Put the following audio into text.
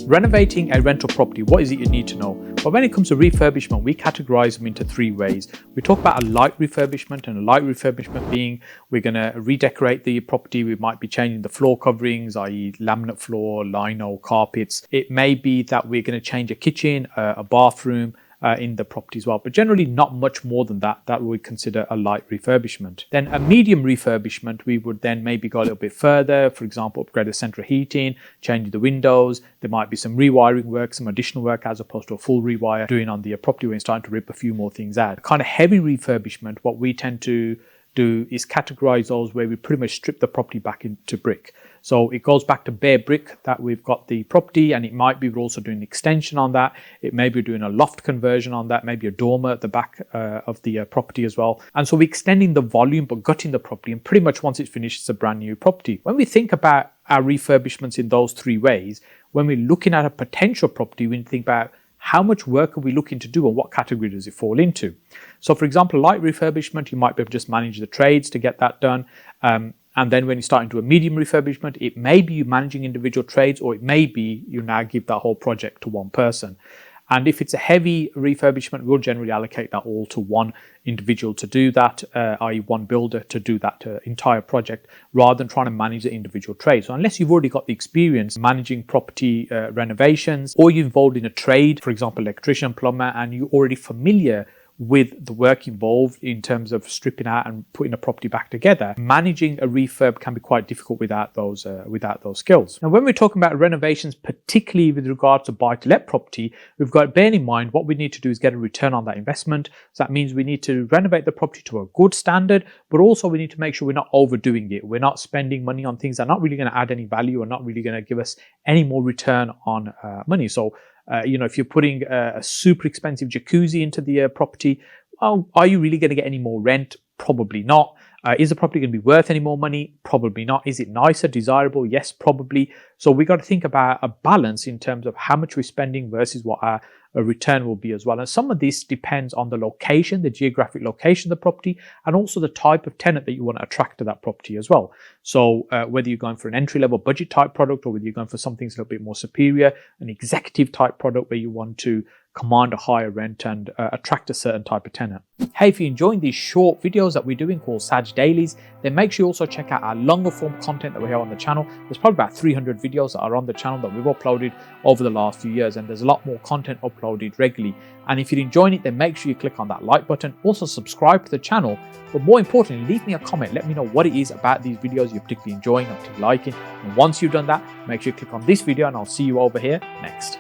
Renovating a rental property, what is it you need to know? Well, when it comes to refurbishment, we categorize them into three ways. We talk about a light refurbishment, and a light refurbishment being we're going to redecorate the property. We might be changing the floor coverings, i.e. laminate floor, lino, carpets. It may be that we're going to change a kitchen, a bathroom, in the property as well, but generally not much more than that. That we would consider a light refurbishment. Then a medium refurbishment, we would then maybe go a little bit further. For example, upgrade the central heating, change the windows. There might be some rewiring work, some additional work as opposed to a full rewire doing on the property when it's starting to rip a few more things out. Kind of heavy refurbishment, what we tend to do is categorize those where we pretty much strip the property back into brick. So it goes back to bare brick that we've got the property, and it might be we're also doing an extension on that. It may be doing a loft conversion on that, maybe a dormer at the back of the property as well. And so we're extending the volume but gutting the property, and pretty much once it's finished, it's a brand new property. When we think about our refurbishments in those three ways, when we're looking at a potential property, we need to think about how much work are we looking to do and what category does it fall into. So for example, light refurbishment, you might be able to just manage the trades to get that done. And then when you start into a medium refurbishment, it may be you managing individual trades, or it may be you now give that whole project to one person. And if it's a heavy refurbishment, we'll generally allocate that all to one individual to do that, i.e. one builder to do that entire project, rather than trying to manage the individual trade. So unless you've already got the experience managing property renovations, or you're involved in a trade, for example, electrician, plumber, and you're already familiar with the work involved in terms of stripping out and putting a property back together, managing a refurb can be quite difficult without those skills. Now, when we're talking about renovations, particularly with regard to buy-to-let property, we've got to bear in mind what we need to do is get a return on that investment. So that means we need to renovate the property to a good standard, but also we need to make sure we're not overdoing it. We're not spending money on things that are not really going to add any value or not really going to give us any more return on money. So if you're putting a super expensive jacuzzi into the property, well, are you really going to get any more rent? Probably not. Is the property going to be worth any more money? Probably not. Is it nicer, desirable? Yes, probably. So we got to think about a balance in terms of how much we're spending versus what our return will be as well. And some of this depends on the location, the geographic location of the property, and also the type of tenant that you want to attract to that property as well. So whether you're going for an entry-level budget type product, or whether you're going for something that's a little bit more superior, an executive type product where you want to command a higher rent and attract a certain type of tenant. Hey, if you're enjoying these short videos that we're doing called Saj Dailies, then make sure you also check out our longer form content that we have on the channel. There's probably about 300 videos that are on the channel that we've uploaded over the last few years, and there's a lot more content uploaded regularly. And if you're enjoying it, then make sure you click on that like button. Also subscribe to the channel, but more importantly, leave me a comment. Let me know what it is about these videos you're particularly enjoying or particularly liking. And once you've done that, make sure you click on this video, and I'll see you over here next.